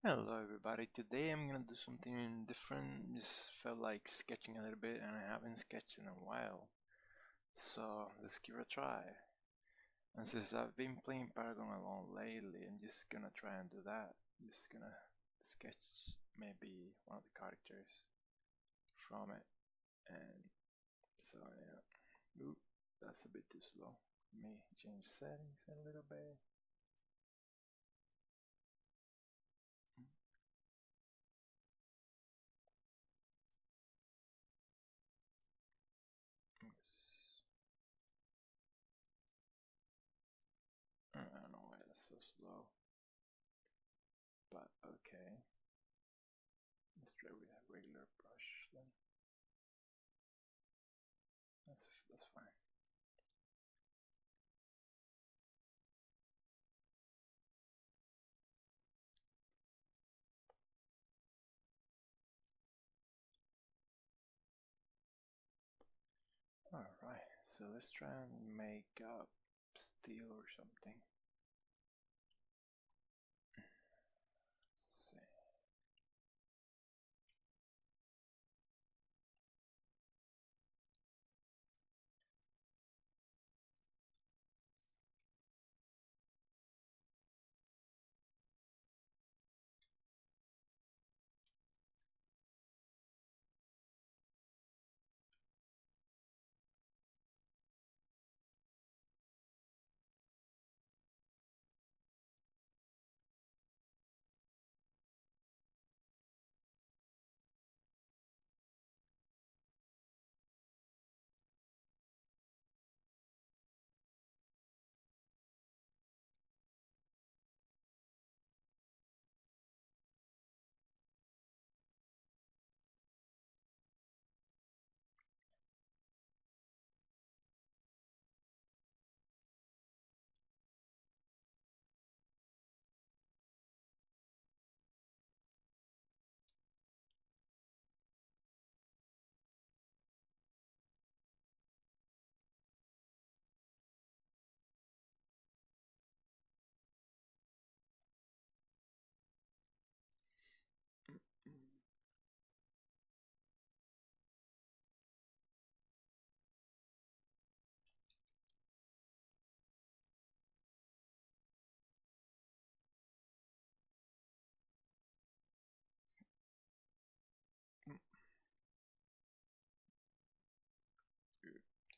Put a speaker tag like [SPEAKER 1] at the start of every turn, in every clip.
[SPEAKER 1] Hello everybody, today I'm gonna do something different. Just felt like sketching a little bit and I haven't sketched in a while. So let's give it a try. And since I've been playing Paragon alone lately, I'm just gonna try and do that. Just gonna sketch maybe one of the characters from it. And so yeah. Oop, that's a bit too slow. Let me change settings a little bit. I don't know why that's so slow. But okay. Let's try with a regular brush then. That's fine. Alright, so let's try and make up steel or something. Let's see.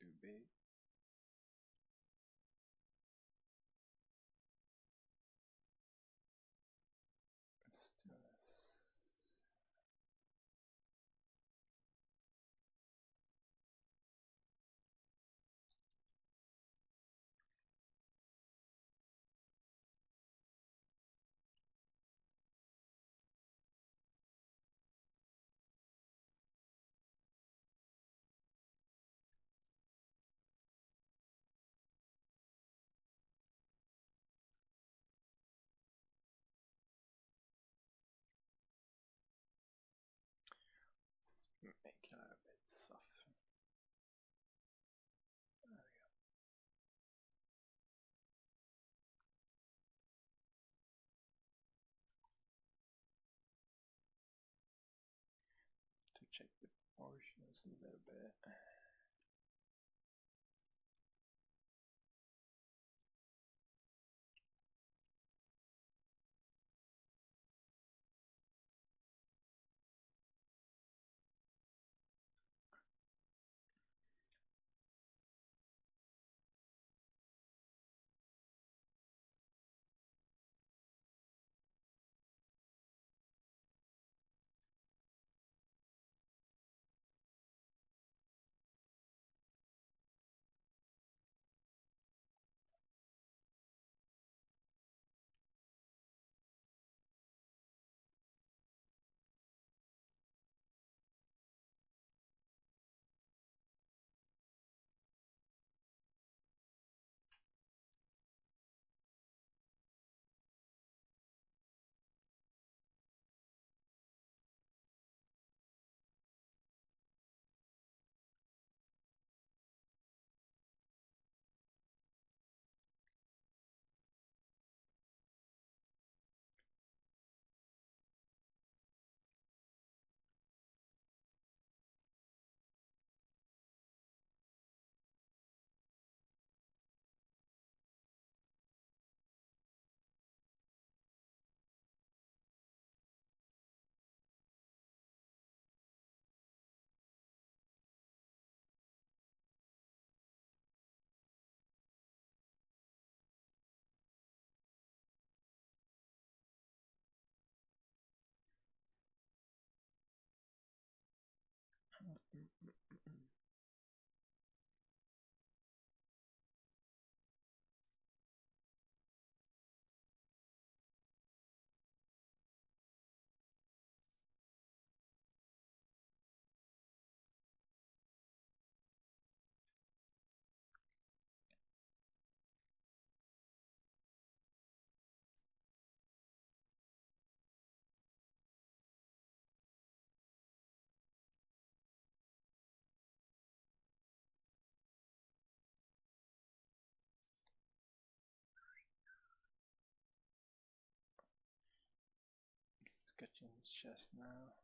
[SPEAKER 1] Too big. Let's do this. Let's make it a little bit soft. There we go. To check the proportions a little bit. Sketching his chest now.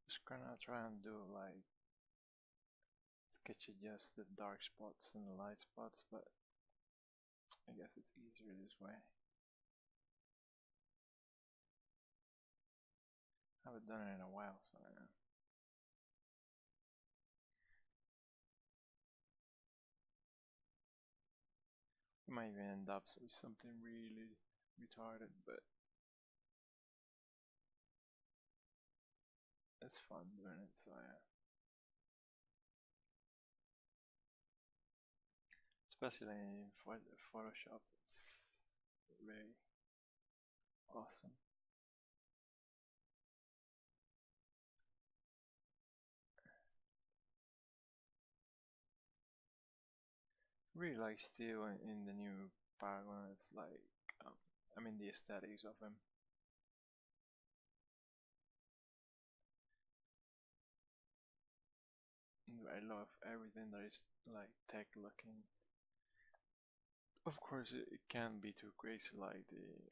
[SPEAKER 1] Just gonna try and do like sketch just the dark spots and the light spots, but I guess it's easier this way. I haven't done it in a while, so yeah. We might even end up with something really retarded, but it's fun doing it, so yeah. Especially in Photoshop, it's very awesome. Really like still in the new Paragon, it's like, um, I mean the aesthetics of him. I love everything that is like tech looking. Of course, it can be too crazy, like the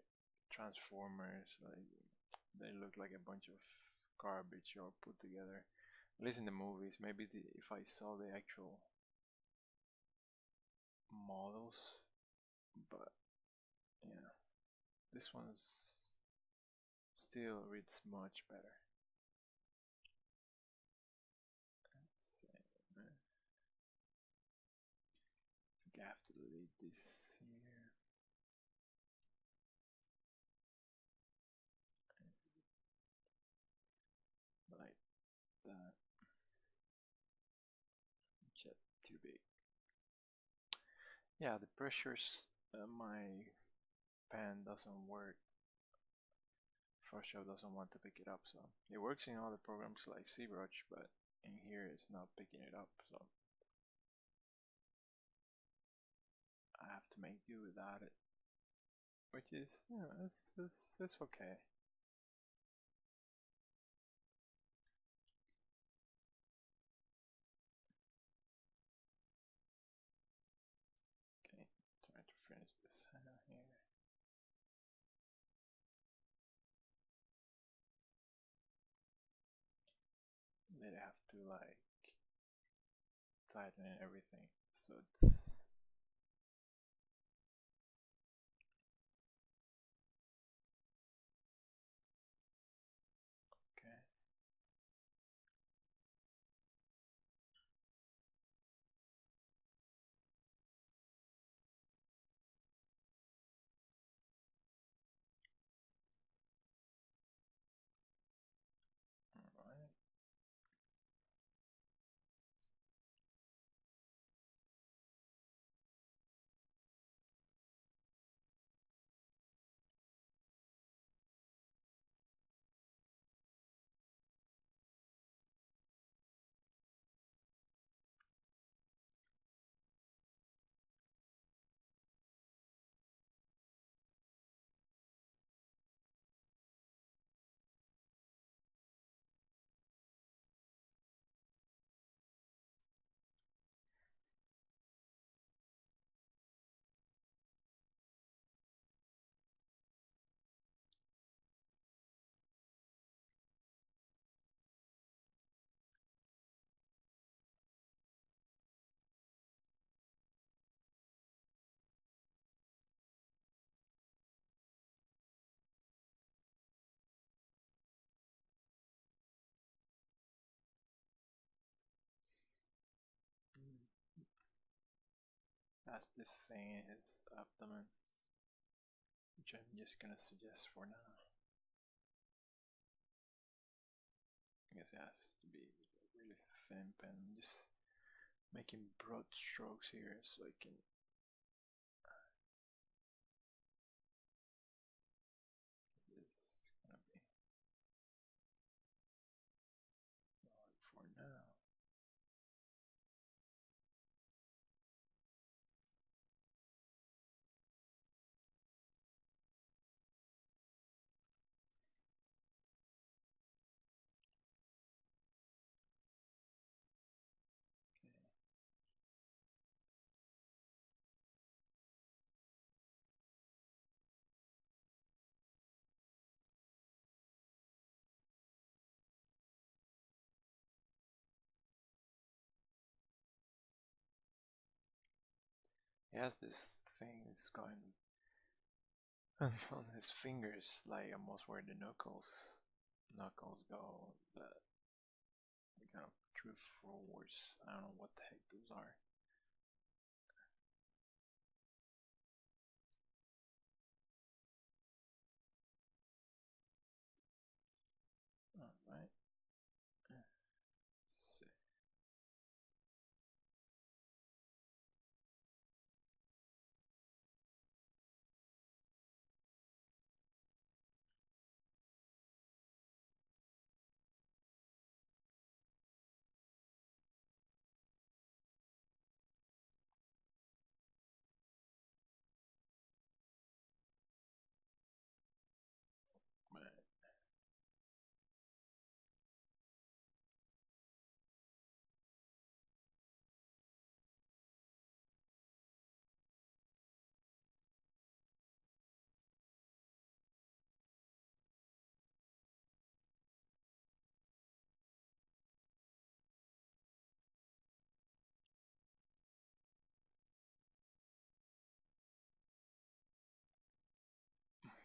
[SPEAKER 1] Transformers, like they look like a bunch of garbage all put together. At least in the movies, maybe if I saw the actual models, but yeah, this one's still reads much better. I have to delete this here. Like that. Jet too big. Yeah, the pressures. My pen doesn't work. Photoshop doesn't want to pick it up, so it works in other programs like ZBrush, but in here it's not picking it up, so I have to make do without it, which is, it's okay. Okay, trying to finish this here. Then I have to like tighten everything, so it's okay. Alright. That's the thing, his abdomen. which I'm just gonna suggest for now. I guess it has to be a really thin pen. I'm just making broad strokes here so I can. It's gonna be all for now. He has this thing that's going on his fingers, like almost where the knuckles go, but kind of true forwards. I don't know what the heck those are. Alright. See. Right.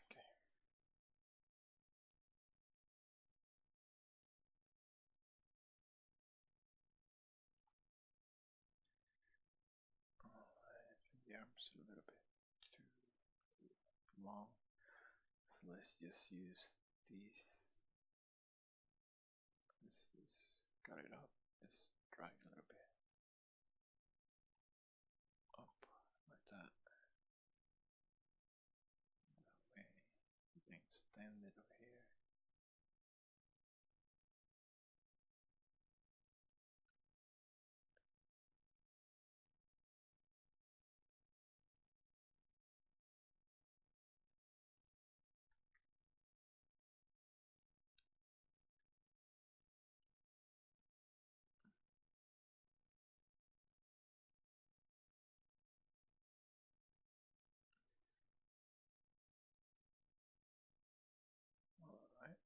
[SPEAKER 1] Okay. I think the arm's a little bit too long. So let's just use these. Let's just cut it up. Just drag a little bit up like that. That way you can extend it over here. Alright.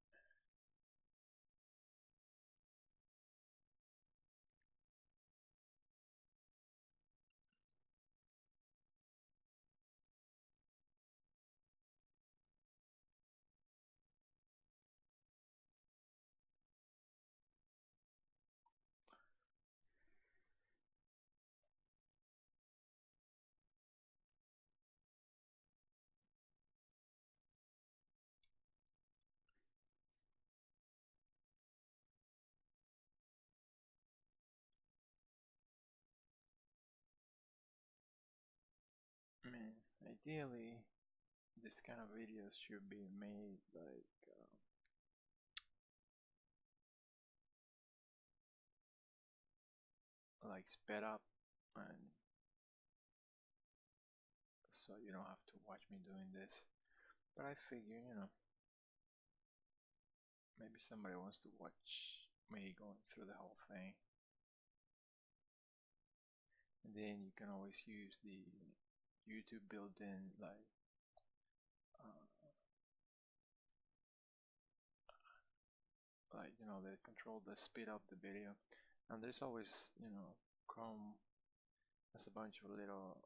[SPEAKER 1] I mean, ideally, this kind of videos should be made like sped up, and so you don't have to watch me doing this. But I figure, maybe somebody wants to watch me going through the whole thing. And then you can always use the YouTube built-in they control the speed up the video. And there's always, Chrome has a bunch of little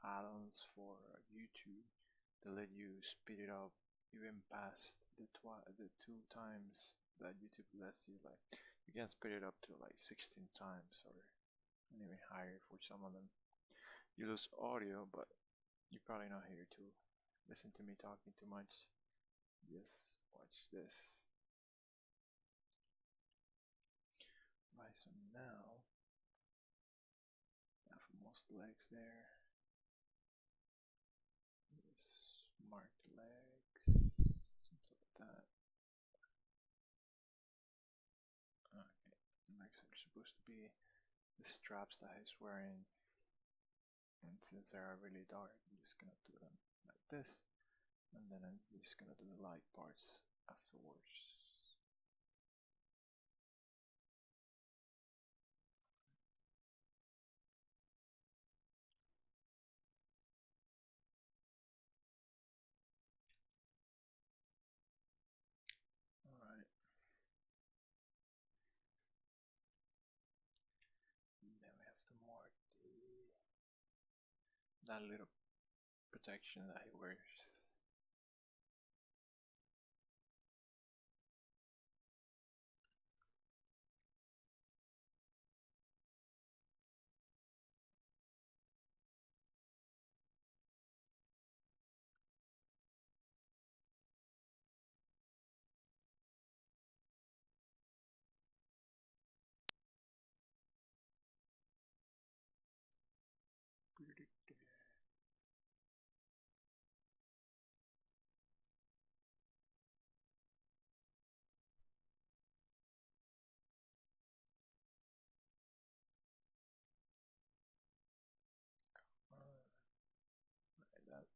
[SPEAKER 1] add-ons for YouTube that let you speed it up even past the 2 times that YouTube lets you. Like, you can speed it up to like 16 times or even higher for some of them. You lose audio, but You're probably not here to listen to me talking too much. Just watch this. Right, so now I have most legs there. Just mark the legs. Something like that. Okay, the legs are supposed to be the straps that he's wearing. And since they are really dark, I'm just gonna do them like this. And then I'm just gonna do the light parts afterwards. Alright. Then we have to mark that little protection that he wears. Like that.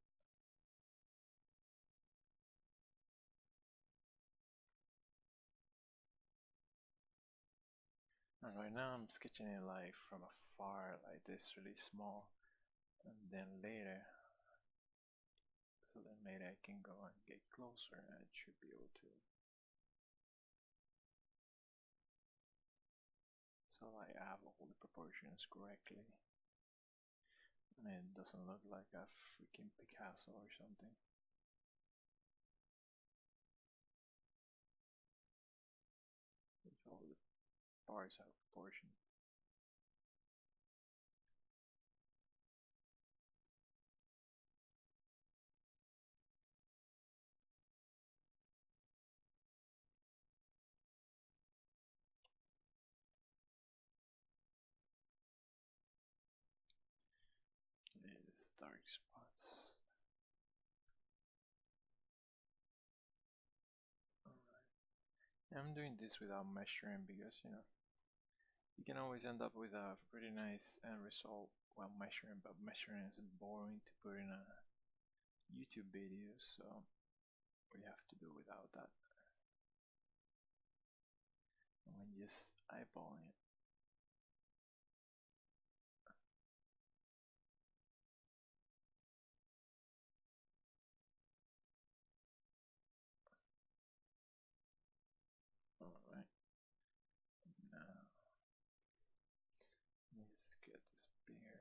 [SPEAKER 1] And right now I'm sketching it like from afar, like this, really small. And then later, so then later I can go and get closer and it should be able to. So I have all the proportions correctly. And it doesn't look like a freaking Picasso or something. All the parts have proportion. These dark spots. Alright. I'm doing this without measuring because you can always end up with a pretty nice end result while measuring, but measuring is boring to put in a YouTube video, so we have to do without that. And when just eyeballing it. Alright, now let's get this bigger.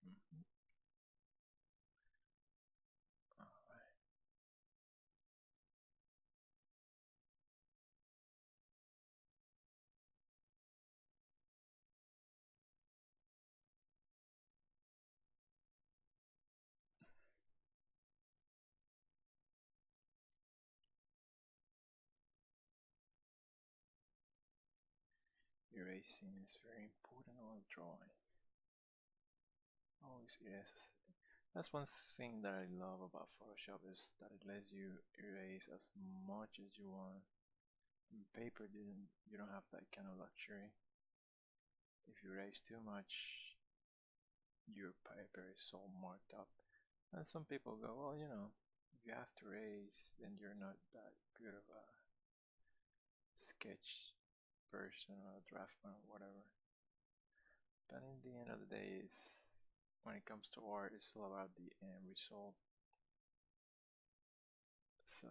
[SPEAKER 1] Mm-hmm. Alright. Erasing is very important while drawing. Always is. That's one thing that I love about Photoshop is that it lets you erase as much as you want. On paper, you don't have that kind of luxury. If you erase too much, your paper is all marked up. And some people go, well, if you have to erase, then you're not that good of a sketch person or a draftman or whatever. But in the end of the day, when it comes to art, it's all about the end result. So,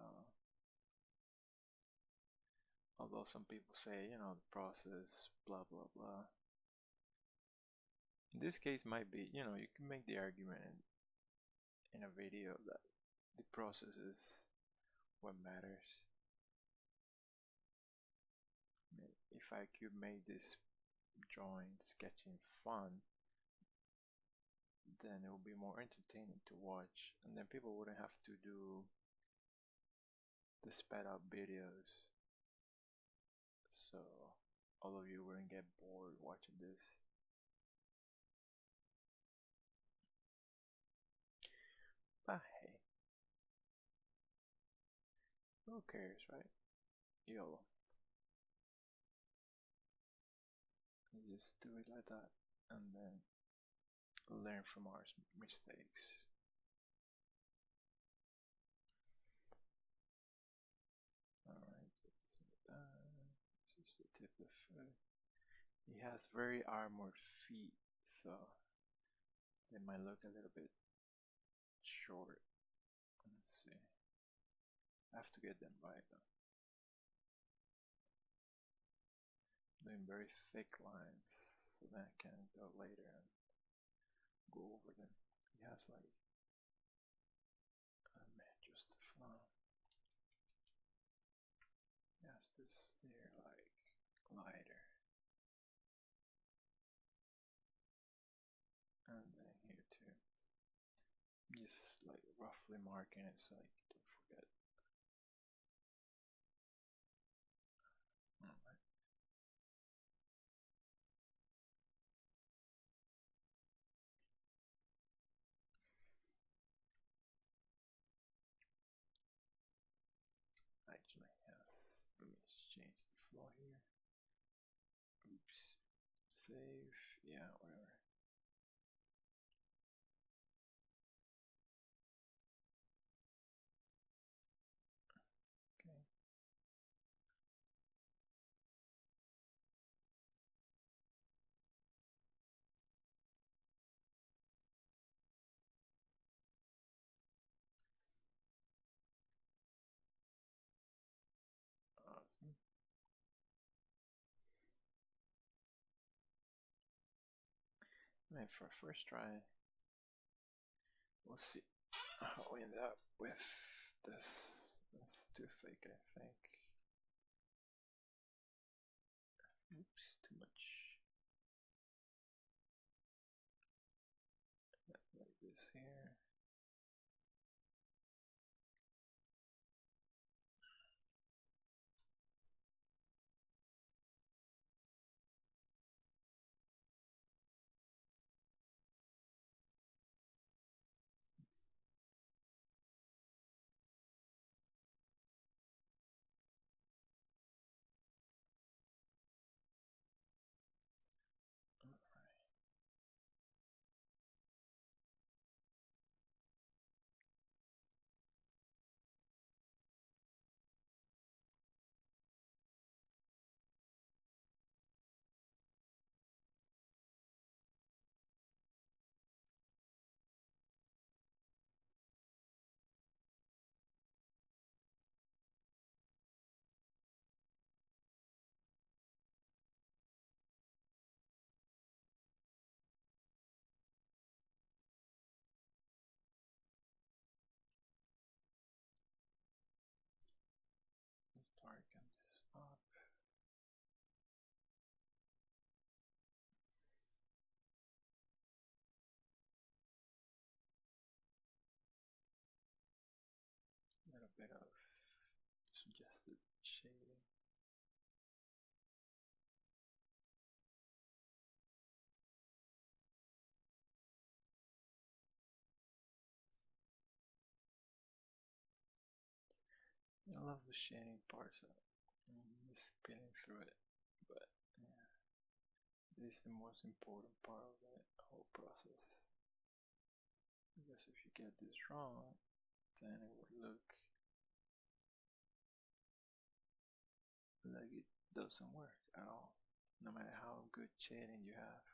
[SPEAKER 1] although some people say, the process, blah blah blah. In this case, might be, you can make the argument in a video that the process is what matters. if I could make this drawing, sketching fun, then it would be more entertaining to watch, and then people wouldn't have to do the sped up videos, so all of you wouldn't get bored watching this. But hey, who cares, right? YOLO. You just do it like that, and then learn from our mistakes. Alright, this is the tip of foot. He has very armored feet, so they might look a little bit short. Let's see. I have to get them right though. Doing very thick lines, so then I can go later and go over them. He has like just a flow. He has this layer like lighter, and then here too. Just like roughly marking it so you don't forget. Alright. Actually, yes. Let me change the flow here. Oops. Save. Yeah, whatever. Okay. Awesome. And for a first try, we'll see how we end up with this. That's too thick, I think. Oops, too much. Like this here. Let's darken this up. A little bit of suggested shading. I love the shading part, so I'm just spinning through it, but yeah, this is the most important part of the whole process. Because if you get this wrong, then it would look like it doesn't work at all, no matter how good shading you have.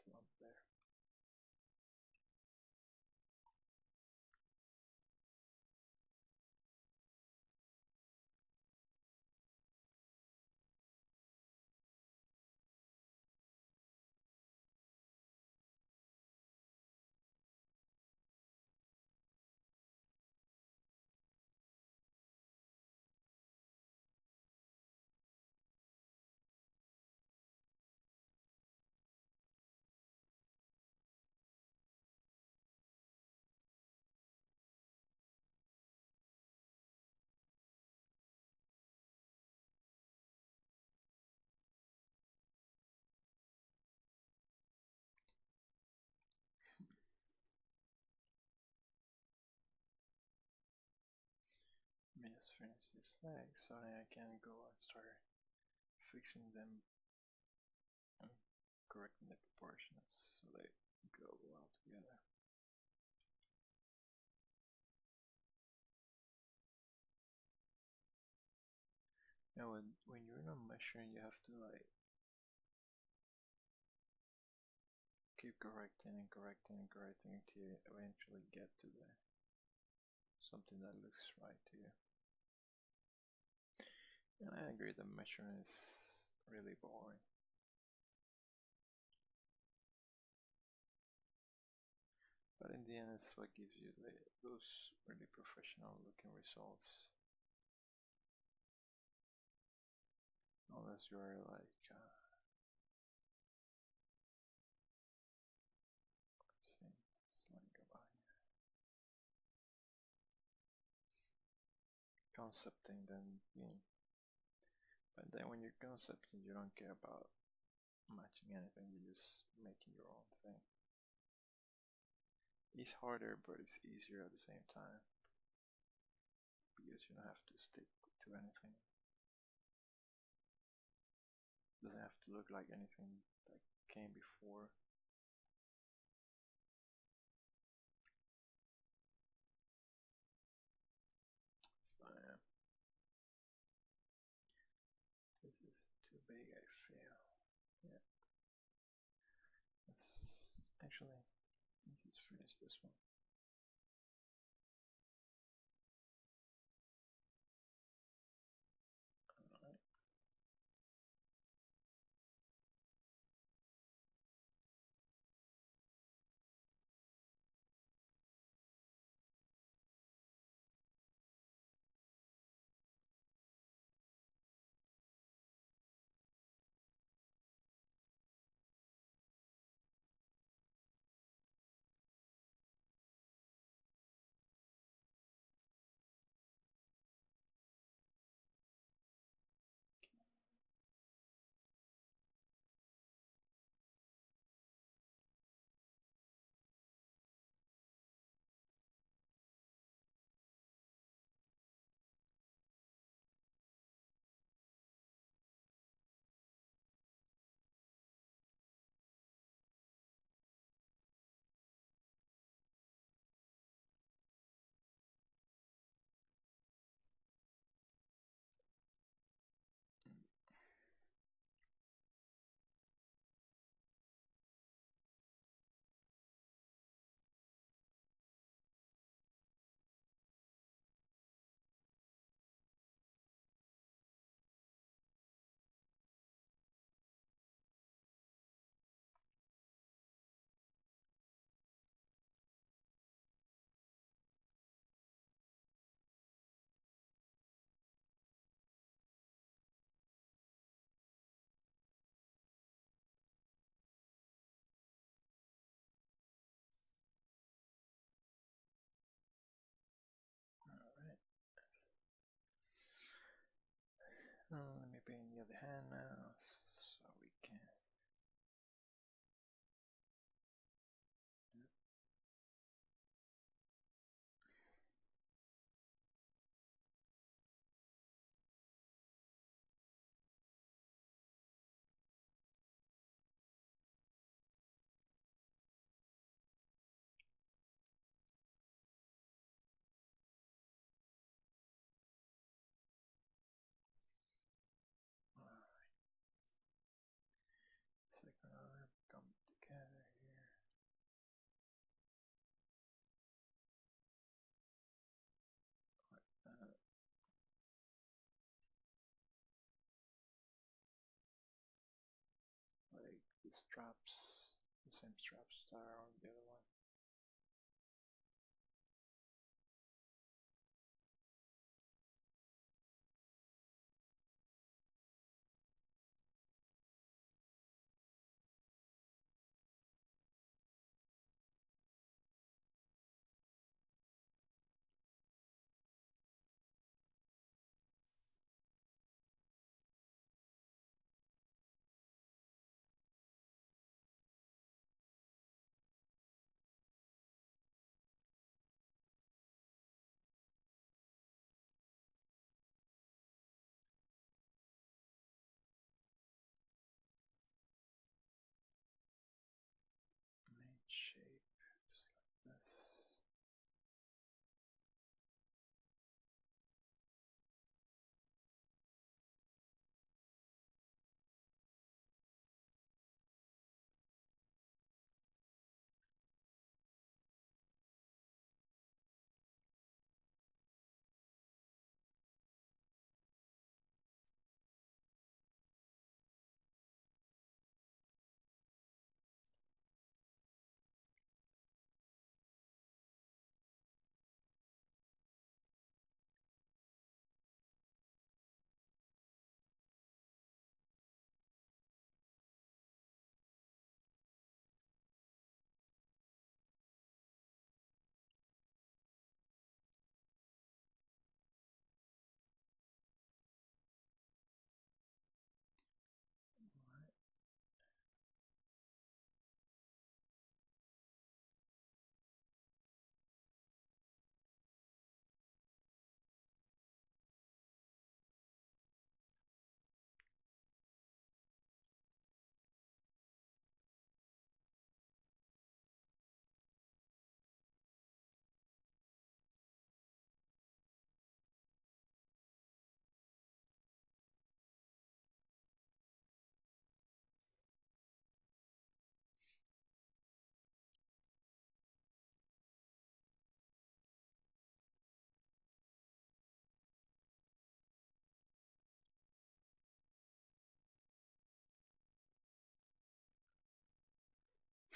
[SPEAKER 1] lump there. Let me just finish this leg so I can go and start fixing them and correcting the proportions so they go well together. Now when you're not measuring, you have to like keep correcting and correcting and correcting until you eventually get to the something that looks right to you. And I agree that measuring is really boring. But in the end, it's what gives you those really professional looking results. Unless you're like, let's see, let me go back here. Concepting, then, but then when you're concepting, you don't care about matching anything, you're just making your own thing. It's harder, but it's easier at the same time because you don't have to stick to anything. It doesn't have to look like anything that came before. So yeah, this is too big, I feel. Yeah. Actually, let's just finish this one. Alright. Alright. Let me paint the other hand now so we can. Alright. the straps, the same straps that are on the other one. Main shape, just like this. Right.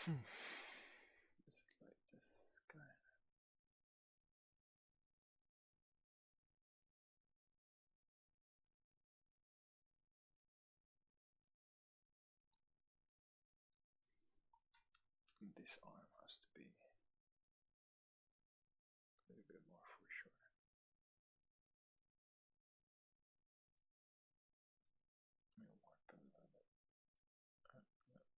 [SPEAKER 1] Just like this guy. This arm has to be a little bit more for sure. Let me warp a little bit. Yeah.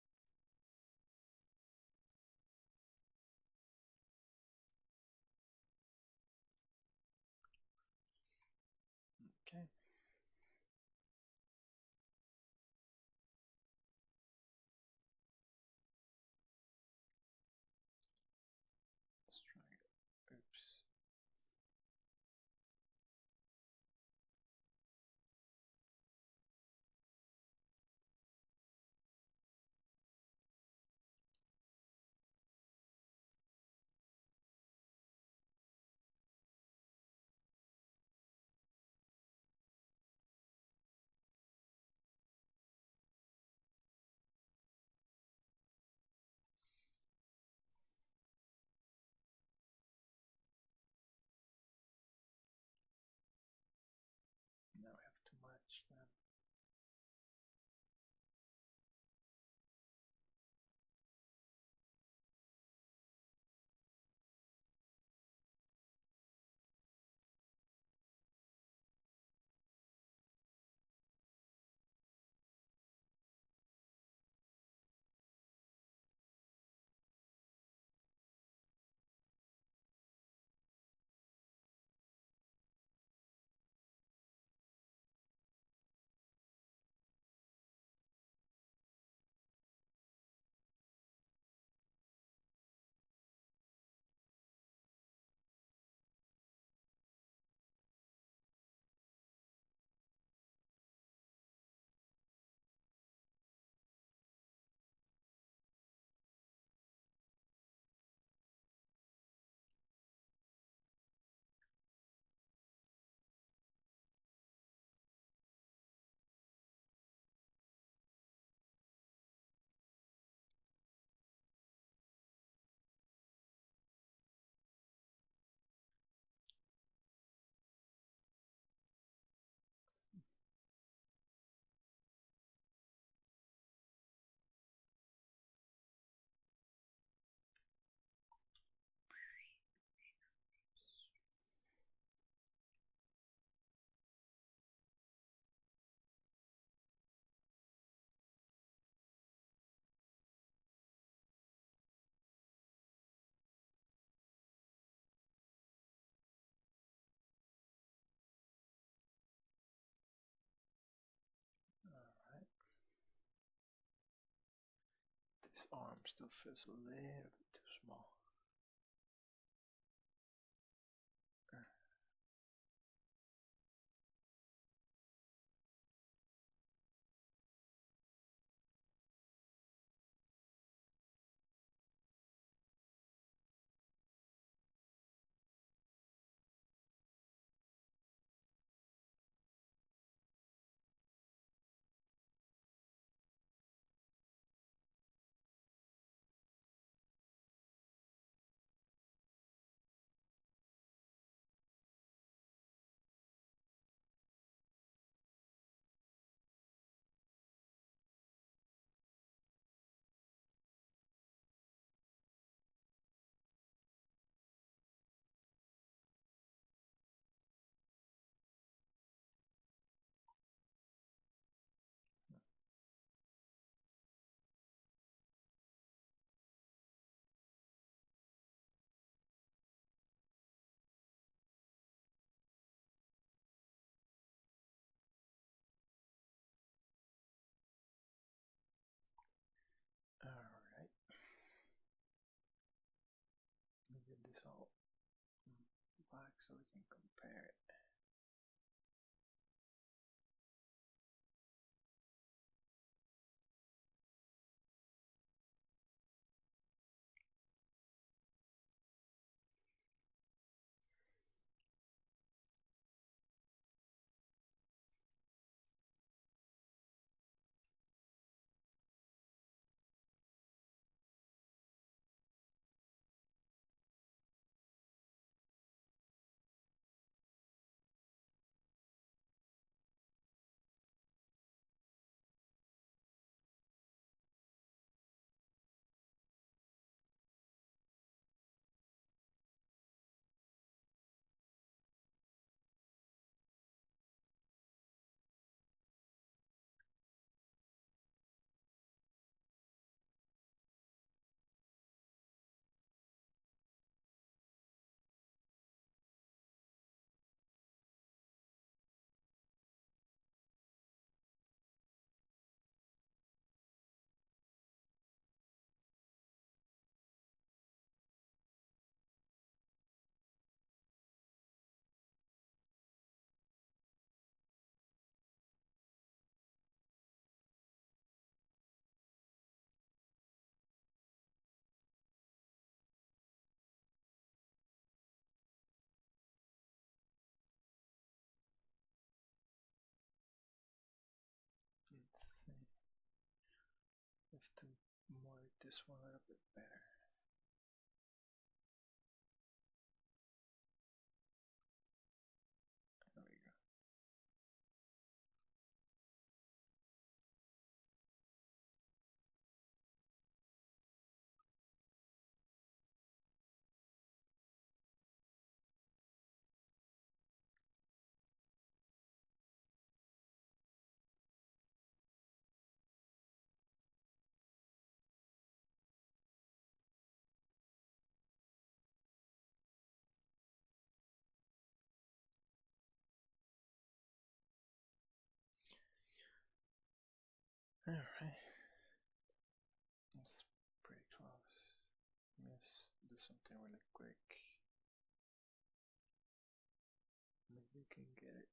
[SPEAKER 1] Okay. This arm still feels a little bit too small. Alright. Let me get this all black so we can compare it. Let's see. I have to morph this one a little bit better. There we go. Alright. That's pretty close. Let's do something really quick. Maybe we can get it.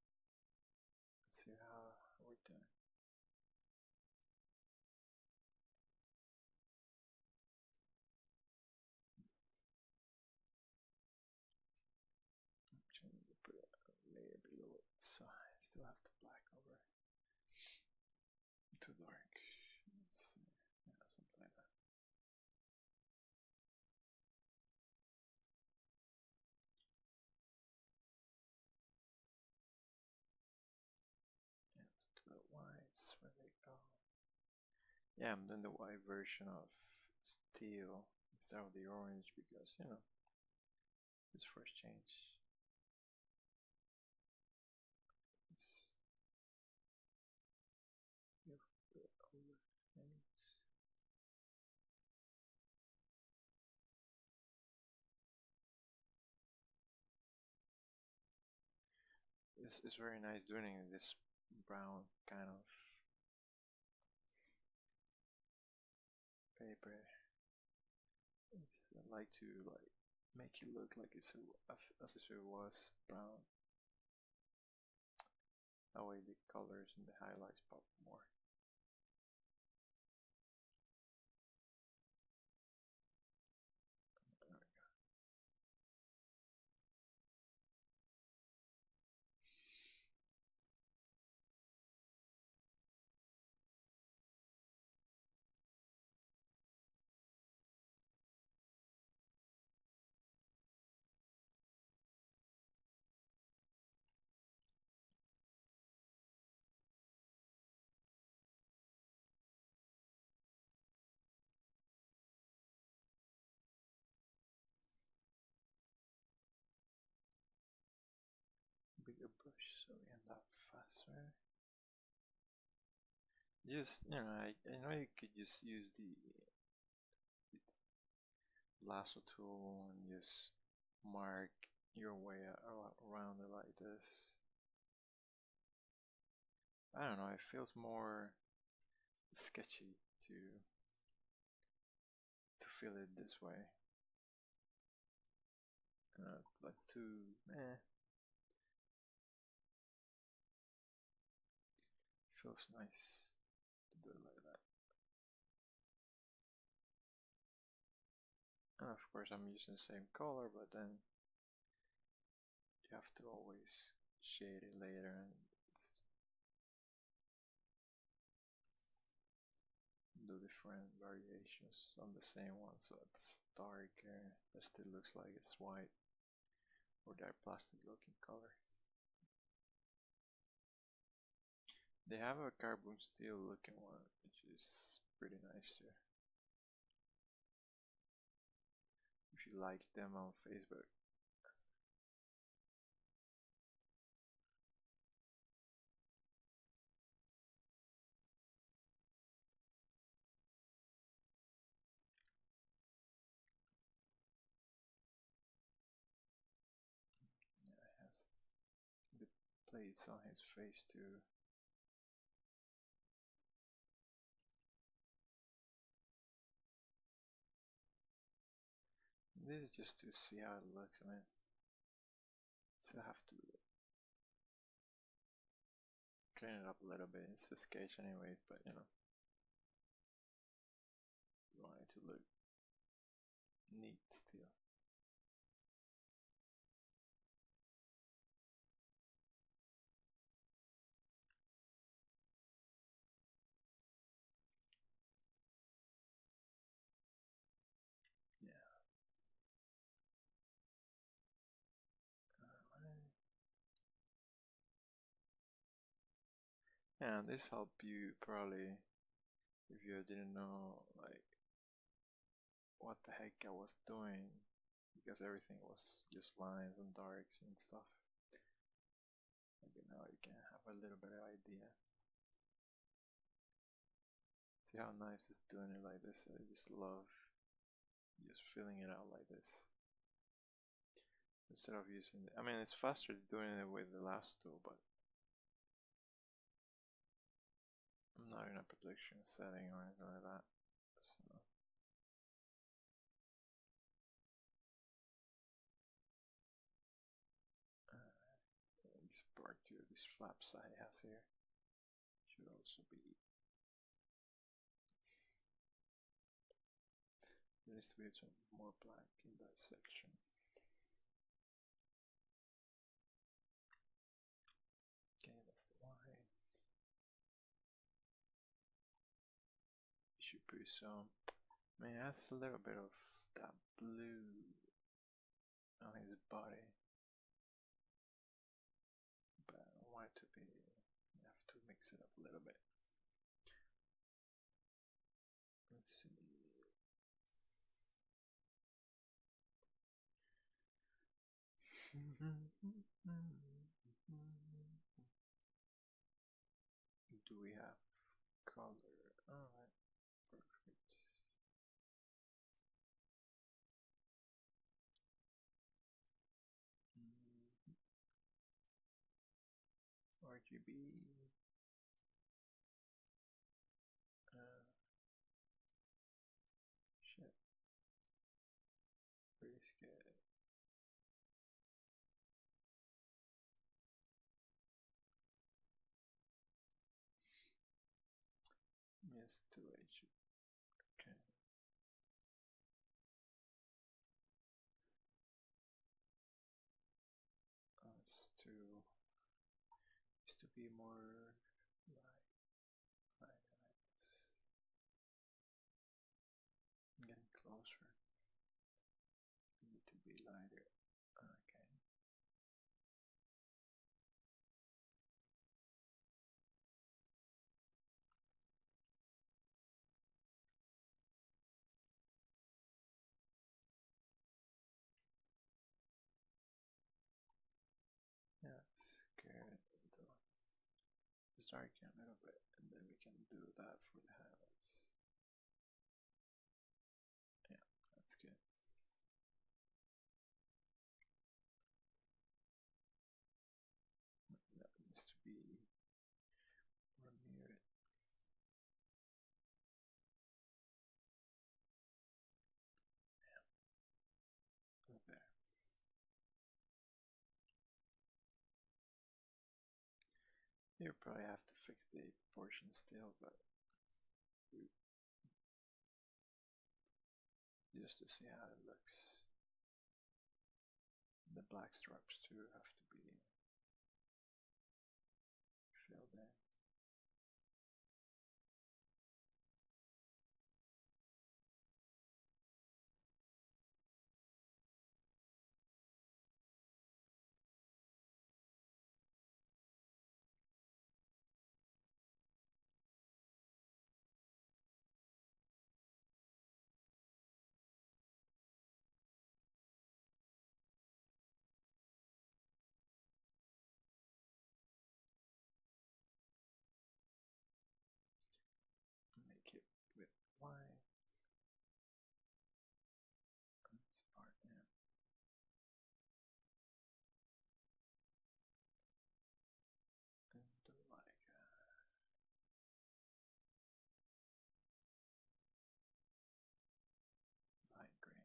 [SPEAKER 1] See how we're doing. Actually, need to put a layer below it, so I still have the black over. Too dark. Let's see. Yeah, something like that. Yeah, let's do the whites. Where they go? Yeah, I'm doing the white version of steel instead of the orange because, you know, it's first change. It's over things. It's very nice doing it in this brown kind of paper. I like to make it look like it's as if it was brown. That way the colors and the highlights pop more. Bigger brush so we end up faster. Just, I know you could just use the lasso tool and just mark your way around it like this. I don't know, it feels more sketchy to feel it this way. It's like too feels nice to do it like that. And of course I'm using the same color, but then you have to always shade it later and do different variations on the same one, so it's darker but still looks like it's white or that plastic looking color. They have a carbon steel looking one, which is pretty nice too. If you like them on Facebook. Yeah, it has the plates on his face too. This is just to see how it looks. I mean, still have to clean it up a little bit. It's a sketch anyways, but you want it to look neat still. Yeah. And this helped you probably if you didn't know like what the heck I was doing, because everything was just lines and darks and stuff. Maybe now you can have a little better idea. See how nice it's doing it like this. I just love just filling it out like this instead of using I mean, it's faster doing it with the lasso tool, but I'm not in a production setting or anything like that, so this part here, this flap side has here should also be, there needs to be some more black in that section. Okay, that's the white. You should put some, I mean, it has a little bit of that blue on his body, but I want it to be, you have to mix it up a little bit. Let's see. Do we have color? Alright, perfect. RGB. is 2H. Okay. It's to be more light. I'm getting closer. Need to be lighter. Okay. Yeah, it's good. Just darken a little bit, and then we can do that for the highlights. Yeah, that's good. That needs to be more muted. Yeah, that's better. You probably have to fix the proportion still, but just to see how it looks. The black stripes too have to be filled in. Make it with white on this part now. And do like light gray.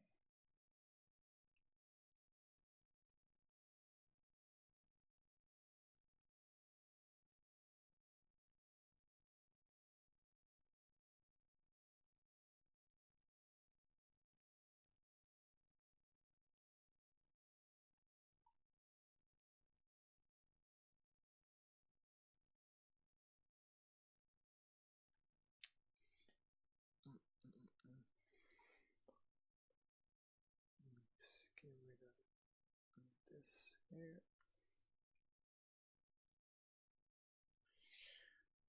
[SPEAKER 1] Mm, mm, mm, mm. Let's get rid of this here.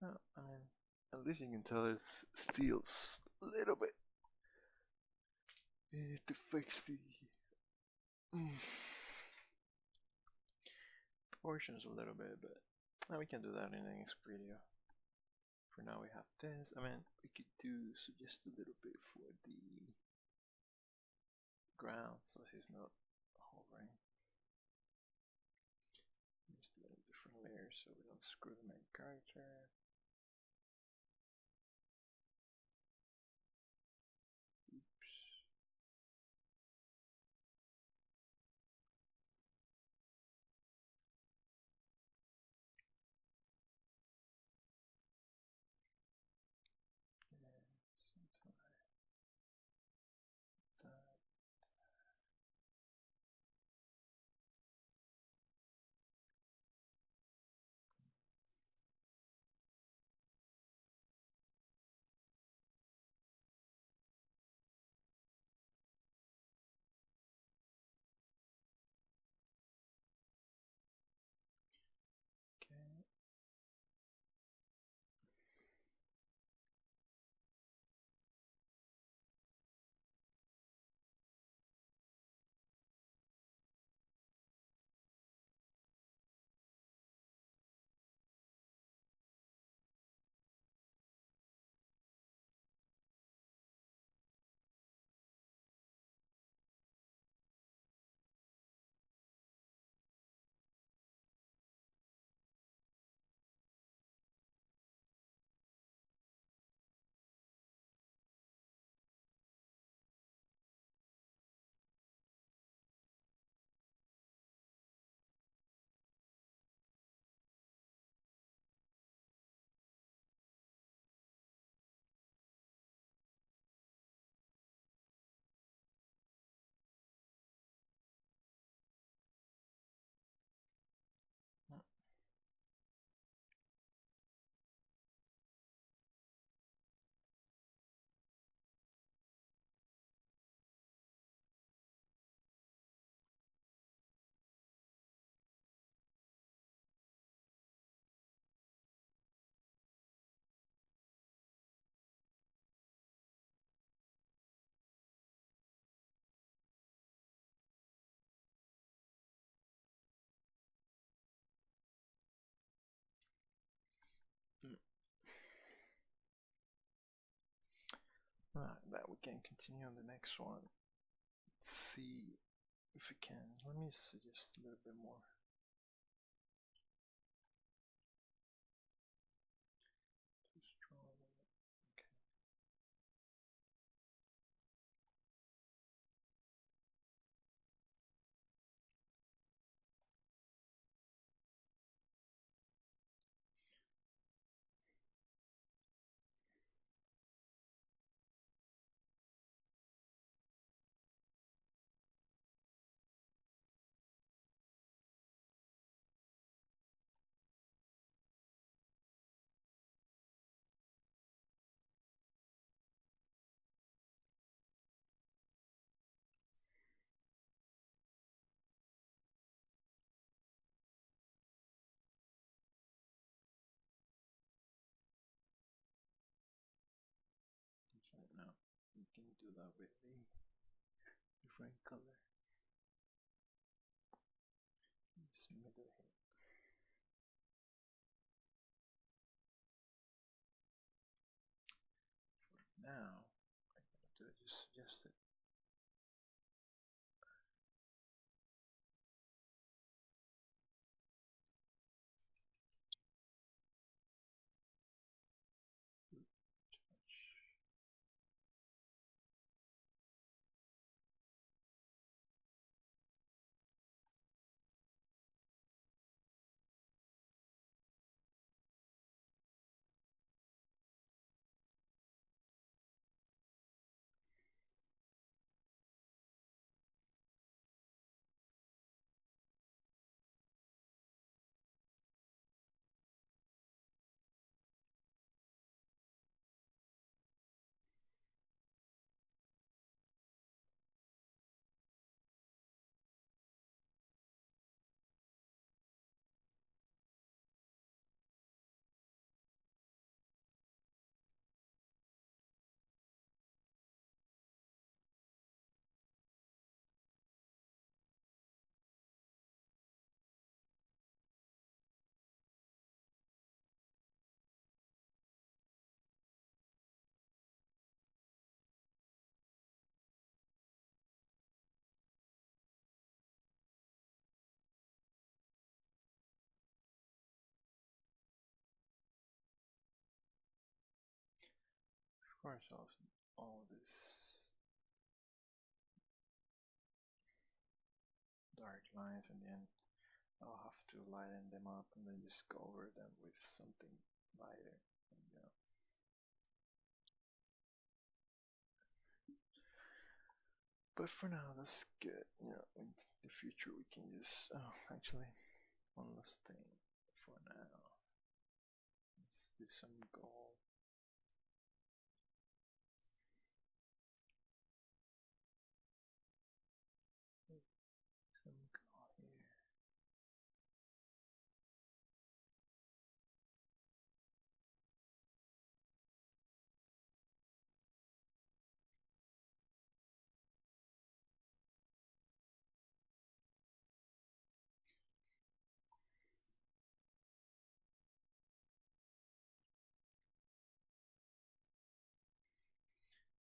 [SPEAKER 1] Oh, at least you can tell it's still a little bit to fix the proportions a little bit, but we can do that in the next video. For now, we have this. I mean, we could do just a little bit for the ground so he's not hovering. Just a little different layers so we don't screw the main character. Oops. Something like that. That we can continue on the next one. Let's see if we can. Let me suggest a little bit more. Too strong. Okay. So now we can do that with the different color. This middle here. For now, I'm gonna do it, just suggest it. Of course, also all this dark lines, and then I'll have to lighten them up and then just go over them with something lighter. Yeah. But for now, that's good. In the future we can just. Oh, actually, one last thing for now. Let's do some gold. Some gold here.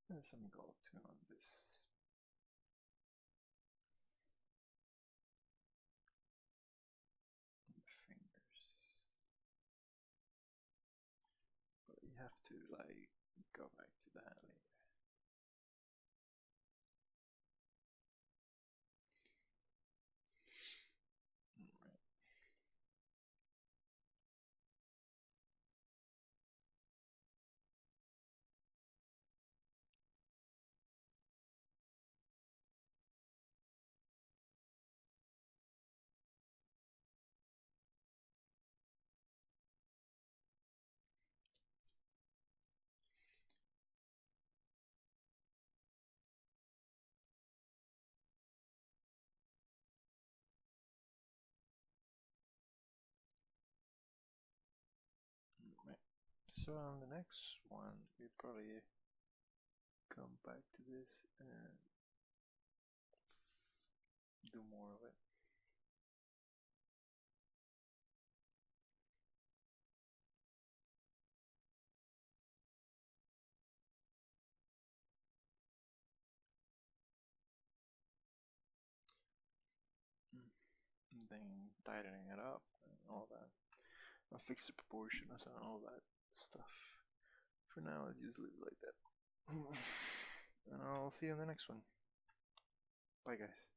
[SPEAKER 1] And some gold too on this. On the fingers. But you have to like go back to that later. Right. Right. So on the next one, we probably come back to this and do more of it. everything, tightening it up, and all that. I'll fix the proportions and all that stuff. For now, I'll just leave it like that. And I'll see you in the next one. Bye, guys.